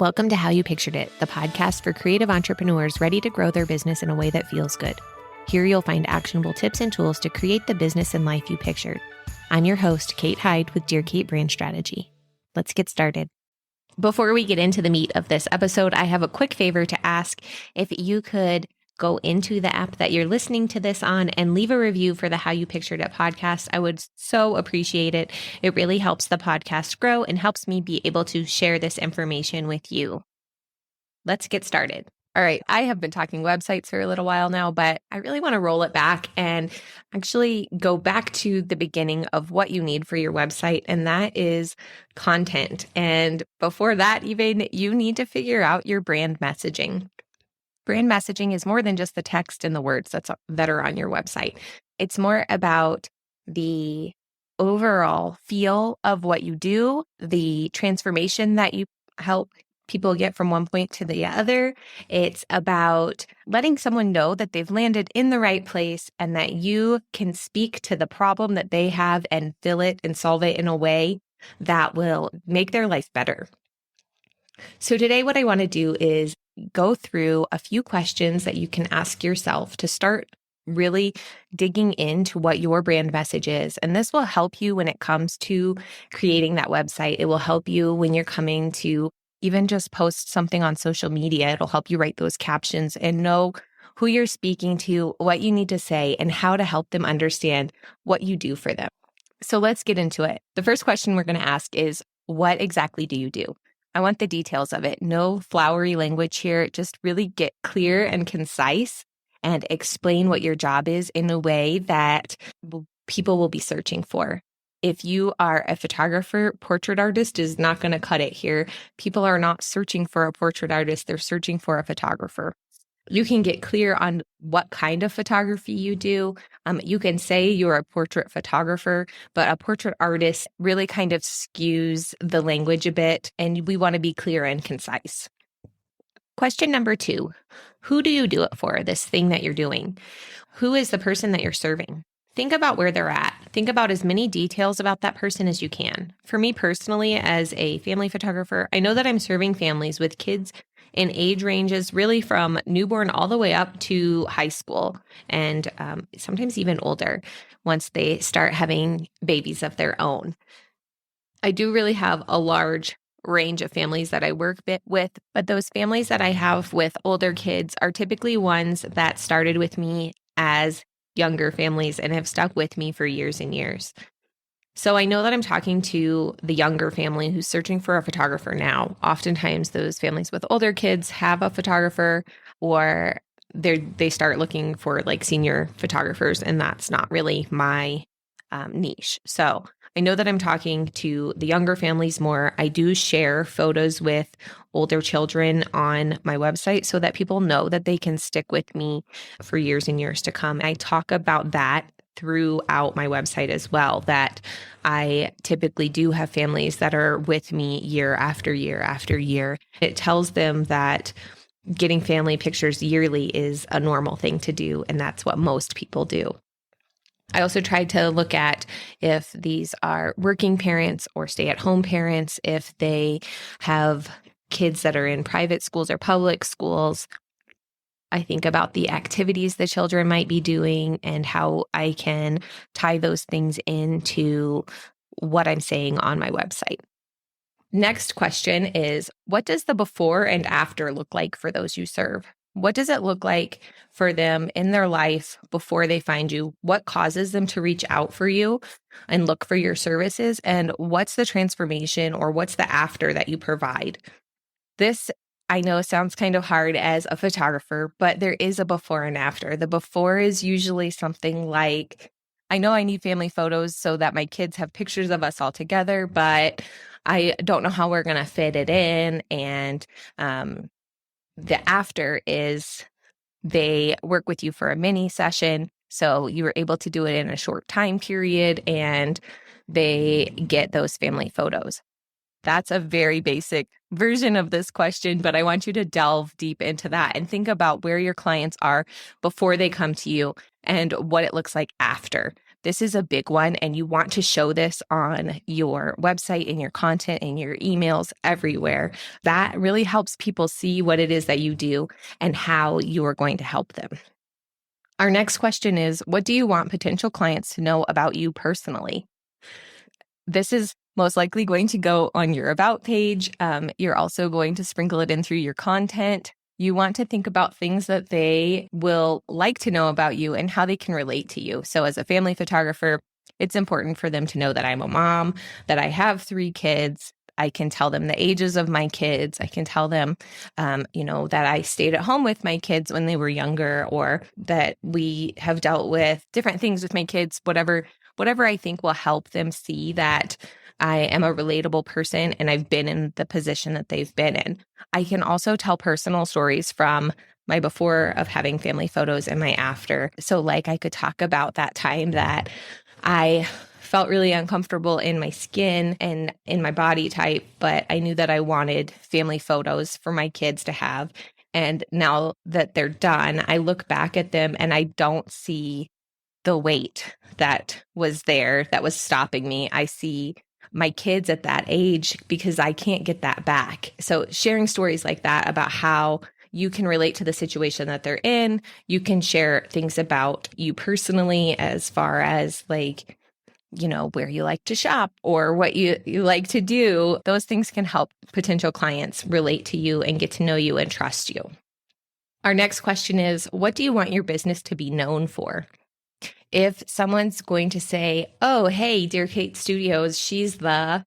Welcome to How You Pictured It, the podcast for creative entrepreneurs ready to grow their business in a way that feels good. Here you'll find actionable tips and tools to create the business and life you pictured. I'm your host, Kate Hyde with Dear Kate Brand Strategy. Let's get started. Before we get into the meat of this episode, I have a quick favor to ask. If you could go into the app that you're listening to this on and leave a review for the How You Pictured It podcast, I would so appreciate it. It really helps the podcast grow and helps me be able to share this information with you. Let's get started. All right, I have been talking websites for a little while now, but I really want to roll it back and actually go back to the beginning of what you need for your website, and that is content. And before that, even, you need to figure out your brand messaging. Brand messaging is more than just the text and the words that are on your website. It's more about the overall feel of what you do, the transformation that you help people get from one point to the other. It's about letting someone know that they've landed in the right place and that you can speak to the problem that they have and fill it and solve it in a way that will make their life better. So today, what I want to do is go through a few questions that you can ask yourself to start really digging into what your brand message is. And this will help you when it comes to creating that website. It will help you when you're coming to even just post something on social media. It'll help you write those captions and know who you're speaking to, what you need to say, and how to help them understand what you do for them. So let's get into it. The first question we're going to ask is, what exactly do you do? I want the details of it. No flowery language here. Just really get clear and concise and explain what your job is in a way that people will be searching for. If you are a photographer, portrait artist is not going to cut it here. People are not searching for a portrait artist. They're searching for a photographer. You can get clear on what kind of photography you do. You can say you're a portrait photographer, but a portrait artist really kind of skews the language a bit, and we want to be clear and concise. Question number 2, who do you do it for, this thing that you're doing? Who is the person that you're serving? Think about where they're at. Think about as many details about that person as you can. For me personally, as a family photographer, I know that I'm serving families with kids in age ranges really from newborn all the way up to high school, and sometimes even older once they start having babies of their own. I do really have a large range of families that I work with, but those families that I have with older kids are typically ones that started with me as younger families and have stuck with me for years and years. So I know that I'm talking to the younger family who's searching for a photographer now. Oftentimes those families with older kids have a photographer, or they start looking for like senior photographers, and that's not really my niche. So I know that I'm talking to the younger families more. I do share photos with older children on my website so that people know that they can stick with me for years and years to come. I talk about that throughout my website as well, that I typically do have families that are with me year after year after year. It tells them that getting family pictures yearly is a normal thing to do, and that's what most people do. I also tried to look at if these are working parents or stay-at-home parents, if they have kids that are in private schools or public schools. I think about the activities the children might be doing and how I can tie those things into what I'm saying on my website. Next question is, what does the before and after look like for those you serve? What does it look like for them in their life before they find you? What causes them to reach out for you and look for your services? And what's the transformation, or what's the after that you provide? This, I know, sounds kind of hard as a photographer, but there is a before and after. The before is usually something like, I know I need family photos so that my kids have pictures of us all together, but I don't know how we're going to fit it in. And the after is they work with you for a mini session, so you were able to do it in a short time period, and they get those family photos. That's a very basic version of this question, but I want you to delve deep into that and think about where your clients are before they come to you and what it looks like after. this is a big one, and you want to show this on your website, in your content, in your emails, everywhere. That really helps people see what it is that you do and how you are going to help them. Our next question is, what do you want potential clients to know about you personally? This is most likely going to go on your about page. You're also going to sprinkle it in through your content. You want to think about things that they will like to know about you and how they can relate to you. So as a family photographer, it's important for them to know that I'm a mom, that I have 3 kids. I can tell them the ages of my kids. I can tell them, that I stayed at home with my kids when they were younger, or that we have dealt with different things with my kids, whatever I think will help them see that I am a relatable person and I've been in the position that they've been in. I can also tell personal stories from my before of having family photos and my after. So like I could talk about that time that I felt really uncomfortable in my skin and in my body type, but I knew that I wanted family photos for my kids to have. And now that they're done, I look back at them and I don't see the weight that was there that was stopping me. I see my kids at that age because I can't get that back. So sharing stories like that about how you can relate to the situation that they're in, you can share things about you personally as far as like, where you like to shop or what you like to do. Those things can help potential clients relate to you and get to know you and trust you. Our next question is, what do you want your business to be known for? If someone's going to say, oh, hey, Dear Kate Studios, I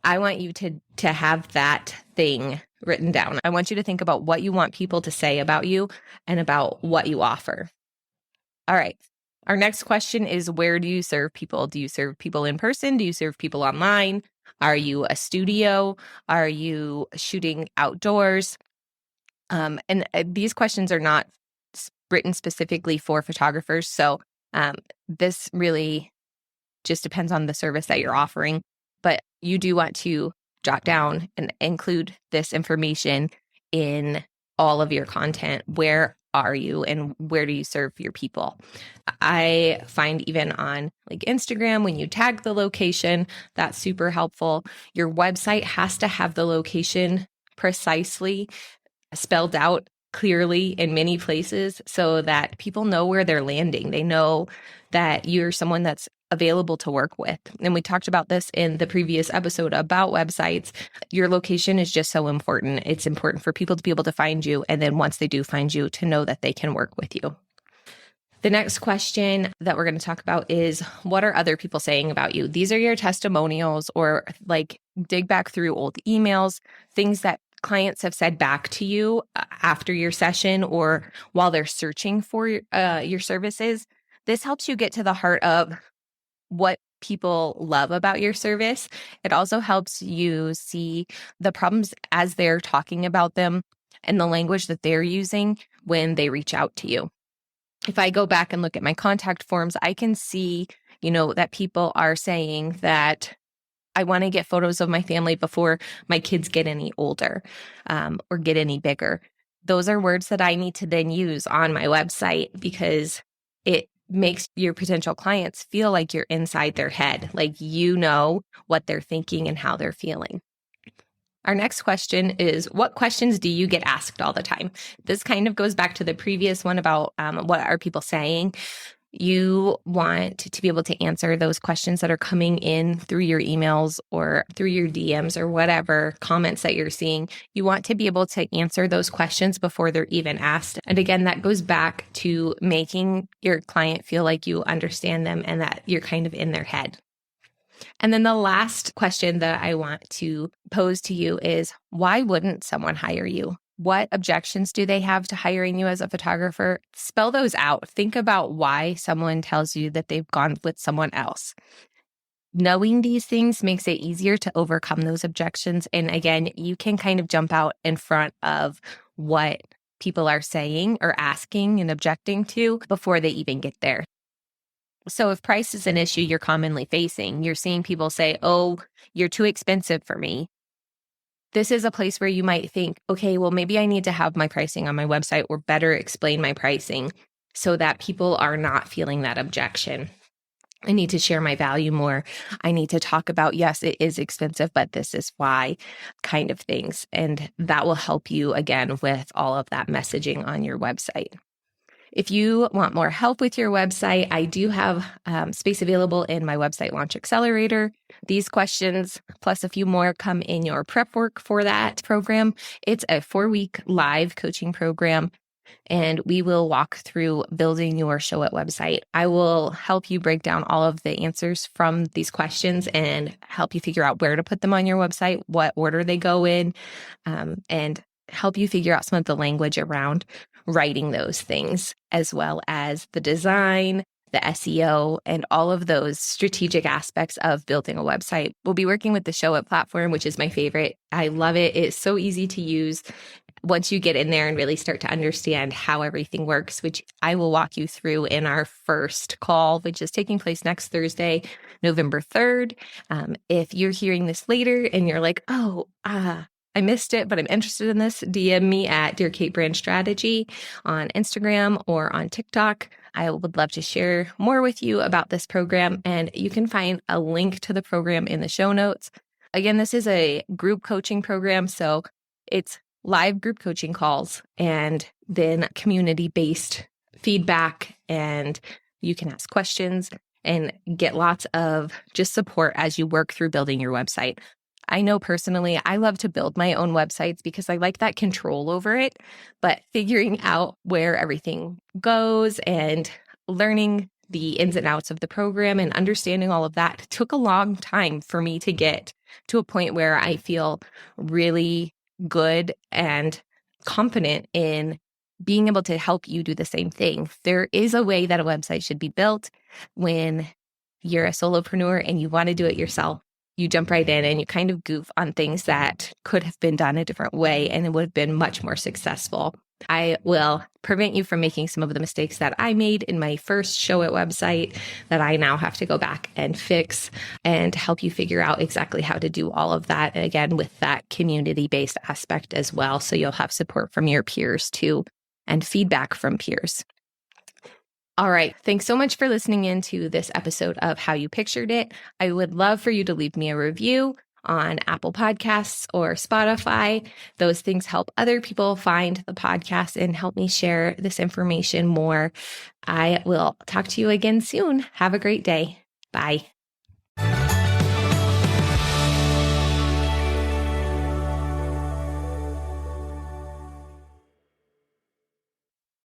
want you to have that thing written down. I want you to think about what you want people to say about you and about what you offer. All right. Our next question is, where do you serve people? Do you serve people in person? Do you serve people online? Are you a studio? Are you shooting outdoors? And these questions are not written specifically for photographers. So this really just depends on the service that you're offering. But you do want to jot down and include this information in all of your content. Where are you and where do you serve your people? I find even on like Instagram, when you tag the location, that's super helpful. Your website has to have the location precisely spelled out clearly in many places so that people know where they're landing. They know that you're someone that's available to work with. And we talked about this in the previous episode about websites. Your location is just so important. It's important for people to be able to find you. And then once they do find you, to know that they can work with you. The next question that we're going to talk about is, what are other people saying about you? These are your testimonials, or like dig back through old emails, things that clients have said back to you after your session or while they're searching for your services. This helps you get to the heart of what people love about your service. It also helps you see the problems as they're talking about them and the language that they're using when they reach out to you. If I go back and look at my contact forms, I can see, that people are saying that I want to get photos of my family before my kids get any older or get any bigger. Those are words that I need to then use on my website because it makes your potential clients feel like you're inside their head, like you know what they're thinking and how they're feeling. Our next question is, what questions do you get asked all the time? This kind of goes back to the previous one about what are people saying. You want to be able to answer those questions that are coming in through your emails or through your DMs or whatever comments that you're seeing. You want to be able to answer those questions before they're even asked. And again, that goes back to making your client feel like you understand them and that you're kind of in their head. And then the last question that I want to pose to you is, why wouldn't someone hire you? What objections do they have to hiring you as a photographer? Spell those out. Think about why someone tells you that they've gone with someone else. Knowing these things makes it easier to overcome those objections. And again, you can kind of jump out in front of what people are saying or asking and objecting to before they even get there. So if price is an issue you're commonly facing, you're seeing people say, oh, you're too expensive for me. This is a place where you might think, okay, well, maybe I need to have my pricing on my website or better explain my pricing so that people are not feeling that objection. I need to share my value more. I need to talk about, yes, it is expensive, but this is why, kind of things. And that will help you again with all of that messaging on your website. If you want more help with your website, I do have space available in my Website Launch Accelerator. These questions, plus a few more, come in your prep work for that program. It's a 4-week live coaching program, and we will walk through building your Showit website. I will help you break down all of the answers from these questions and help you figure out where to put them on your website, what order they go in, and help you figure out some of the language around writing those things, as well as the design, the SEO, and all of those strategic aspects of building a website. We'll be working with the Showit platform, which is my favorite. I love it. It's so easy to use once you get in there and really start to understand how everything works, which I will walk you through in our first call, which is taking place next Thursday, November 3rd. If you're hearing this later and you're like, I missed it, but I'm interested in this, DM me at Dear Kate Brand Strategy on Instagram or on TikTok. I would love to share more with you about this program, and you can find a link to the program in the show notes. Again, this is a group coaching program, so it's live group coaching calls and then community-based feedback, and you can ask questions and get lots of just support as you work through building your website. I know personally, I love to build my own websites because I like that control over it, but figuring out where everything goes and learning the ins and outs of the program and understanding all of that took a long time for me to get to a point where I feel really good and confident in being able to help you do the same thing. There is a way that a website should be built when you're a solopreneur and you want to do it yourself. You jump right in and you kind of goof on things that could have been done a different way, and it would have been much more successful. I will prevent you from making some of the mistakes that I made in my first Showit website that I now have to go back and fix, and help you figure out exactly how to do all of that. And again, with that community-based aspect as well. So you'll have support from your peers too, and feedback from peers. All right. Thanks so much for listening in to this episode of How You Pictured It. I would love for you to leave me a review on Apple Podcasts or Spotify. Those things help other people find the podcast and help me share this information more. I will talk to you again soon. Have a great day. Bye.